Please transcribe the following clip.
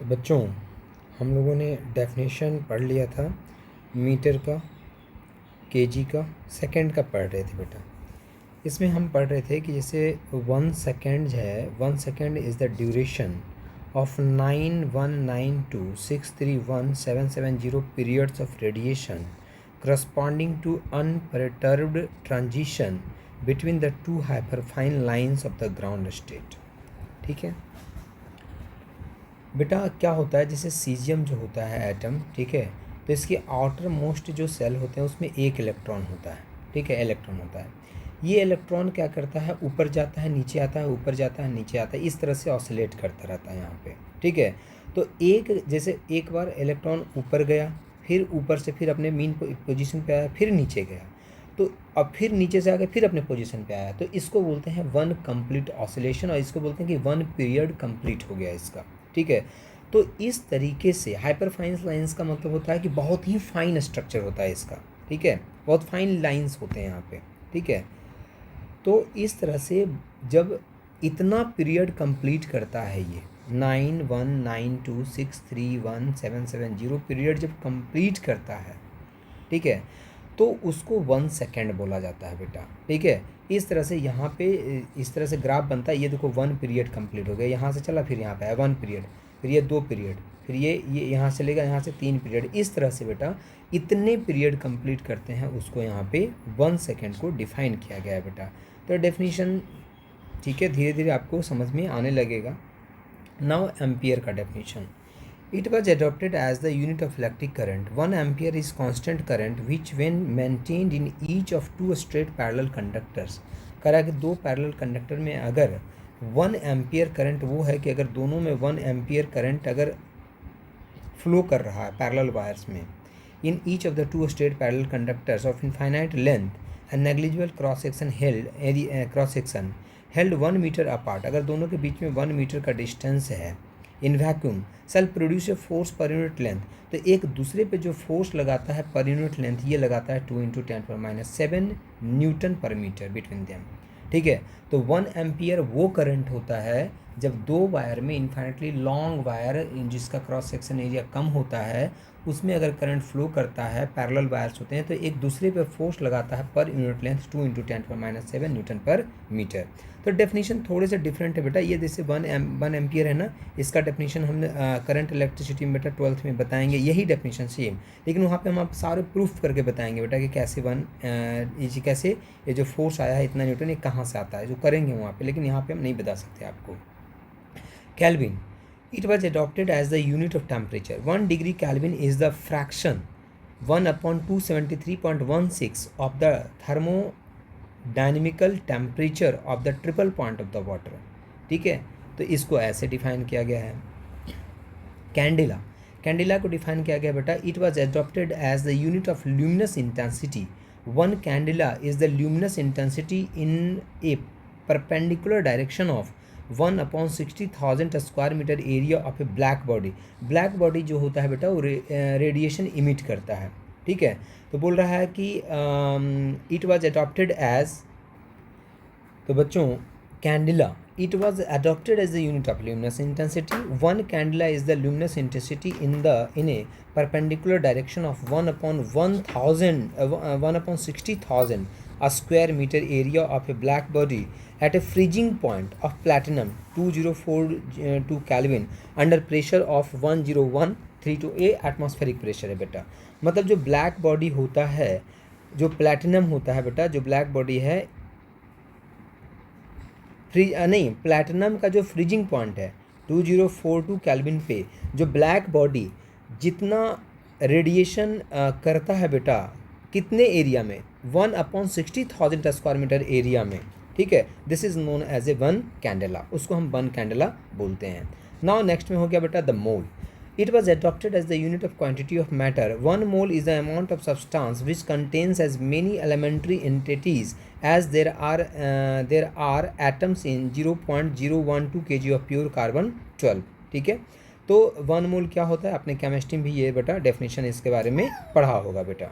तो बच्चों, हम लोगों ने डेफिनेशन पढ़ लिया था मीटर का, केजी का, सेकंड का पढ़ रहे थे बेटा। इसमें हम पढ़ रहे थे कि जैसे 1 सेकेंड है, 1 second is the duration of 9192631770 periods of radiation corresponding to unperturbed transition between the two hyperfine lines of the ground state। ठीक है बेटा, क्या होता है जैसे सीजियम जो होता है एटम, ठीक है, तो इसके आउटर मोस्ट जो सेल होते हैं उसमें एक इलेक्ट्रॉन होता है, ठीक है, इलेक्ट्रॉन होता है। ये इलेक्ट्रॉन क्या करता है, ऊपर जाता है नीचे आता है, ऊपर जाता है नीचे आता है, इस तरह से ऑसिलेट करता रहता है यहाँ पे, ठीक है। तो जैसे एक बार इलेक्ट्रॉन ऊपर गया, फिर ऊपर से फिर अपने मीन पोजीशन पे आया, फिर नीचे गया, तो अब फिर नीचे से आके फिर अपने पोजीशन पे आया, तो इसको बोलते हैं 1 कंप्लीट ऑसिलेशन, और इसको बोलते हैं कि 1 पीरियड कंप्लीट हो गया इसका, ठीक है। तो इस तरीके से हाइपरफाइन लाइंस का मतलब होता है कि बहुत ही फाइन स्ट्रक्चर होता है इसका, ठीक है, बहुत फाइन लाइंस होते हैं यहाँ पे, ठीक है। तो इस तरह से जब इतना पीरियड कंप्लीट करता है ये 9192631770 पीरियड जब कंप्लीट करता है, ठीक है, तो उसको 1 सेकेंड बोला जाता है बेटा, ठीक है। इस तरह से यहाँ पे इस तरह से ग्राफ बनता है। ये देखो 1 पीरियड कंप्लीट हो गया, यहाँ से चला फिर यहाँ पे आया 1 पीरियड, फिर ये 2 पीरियड, फिर ये यहाँ से चलेगा, यहाँ से 3 पीरियड, इस तरह से बेटा इतने पीरियड कंप्लीट करते हैं उसको यहाँ पे 1 सेकेंड को डिफाइन किया गया है बेटा। तो डेफिनीशन, ठीक है, धीरे धीरे आपको समझ में आने लगेगा। नाउ एम्पियर का definition, it was adopted as the unit of electric current. 1 ampere is constant current which when maintained in each of 2 straight parallel conductors, करा कि 2 पैरेलल कंडक्टर में अगर 1 एम्पियर करंट, वो है कि अगर दोनों में 1 एम्पियर करंट अगर फ्लो कर रहा है पैरेलल वायर्स में, in each of the 2 straight parallel conductors of infinite length and negligible cross section held 1 metre apart, अगर दोनों के बीच में 1 मीटर का डिस्टेंस है, in vacuum shall produce a force per unit length, तो एक दूसरे पे जो फोर्स लगाता है पर यूनिट लेंथ, ये लगाता है 2 × 10⁻⁷ न्यूटन पर मीटर बिटवीन देम, ठीक है। तो 1 एम्पियर वो करंट होता है जब 2 वायर में इन्फाइनेटली लॉन्ग वायर जिसका क्रॉस सेक्शन एरिया कम होता है, उसमें अगर करंट फ्लो करता है, पैरेलल वायर्स होते हैं, तो एक दूसरे पे फोर्स लगाता है पर यूनिट लेंथ 2 × 10⁻⁷ न्यूटन पर मीटर। तो डेफिनेशन थोड़े से डिफरेंट है बेटा। ये जैसे 1 एम्पियर है ना, इसका डेफिनेशन हम करंट इलेक्ट्रिसिटी में बेटा 12th में बताएंगे, यही डेफिनेशन सेम, लेकिन वहाँ पे हम आप सारे प्रूफ करके बताएंगे बेटा कि कैसे कैसे ये जो फोर्स आया है इतना न्यूटन, ये कहाँ से आता है, जो करेंगे वहाँ पे, लेकिन यहाँ पे हम नहीं बता सकते आपको। Kelvin, it was adopted as the unit of temperature. 1 degree Kelvin is the fraction 1/273.16 of the thermodynamical temperature of the triple point of the water, ठीक है। तो इसको ऐसे डिफाइन किया गया है। कैंडिला, कैंडिला को डिफाइन किया गया बेटा, it was adopted as the unit of luminous intensity. 1 candela is the luminous intensity in a perpendicular direction of 1/60,000 square metre area of a black body. Black body जो होता है बेटा वो रेडिएशन इमिट करता है, ठीक है। तो बोल रहा है कि इट वाज अडॉप्टेड एज, तो बच्चों Cadila, it was adopted as the unit of luminous intensity. 1 candela is the luminous intensity in a perpendicular direction of 1/60,000 a square meter area of a black body at a freezing point of platinum 2042 Kelvin under pressure of 10132 A atmospheric pressure है बेटा। मतलब जो black body होता है, जो platinum होता है बेटा, जो ब्लैक बॉडी है, प्लैटिनम का जो फ्रीजिंग पॉइंट है 2042 केल्विन पे, जो ब्लैक बॉडी जितना रेडिएशन करता है बेटा, कितने एरिया में, 1/60,000 स्क्वायर मीटर एरिया में, ठीक है। This is known as a 1 candela, उसको हम 1 कैंडेला बोलते हैं। नाउ नेक्स्ट में हो गया बेटा the mole. It was adopted as the unit of quantity of matter. 1 mole is the amount of substance which contains as many elementary entities as there are atoms in 0.012 kg of pure carbon 12, ठीक है। तो 1 मोल क्या होता है, अपने chemistry में भी ये बेटा डेफिनेशन इसके बारे में पढ़ा होगा बेटा।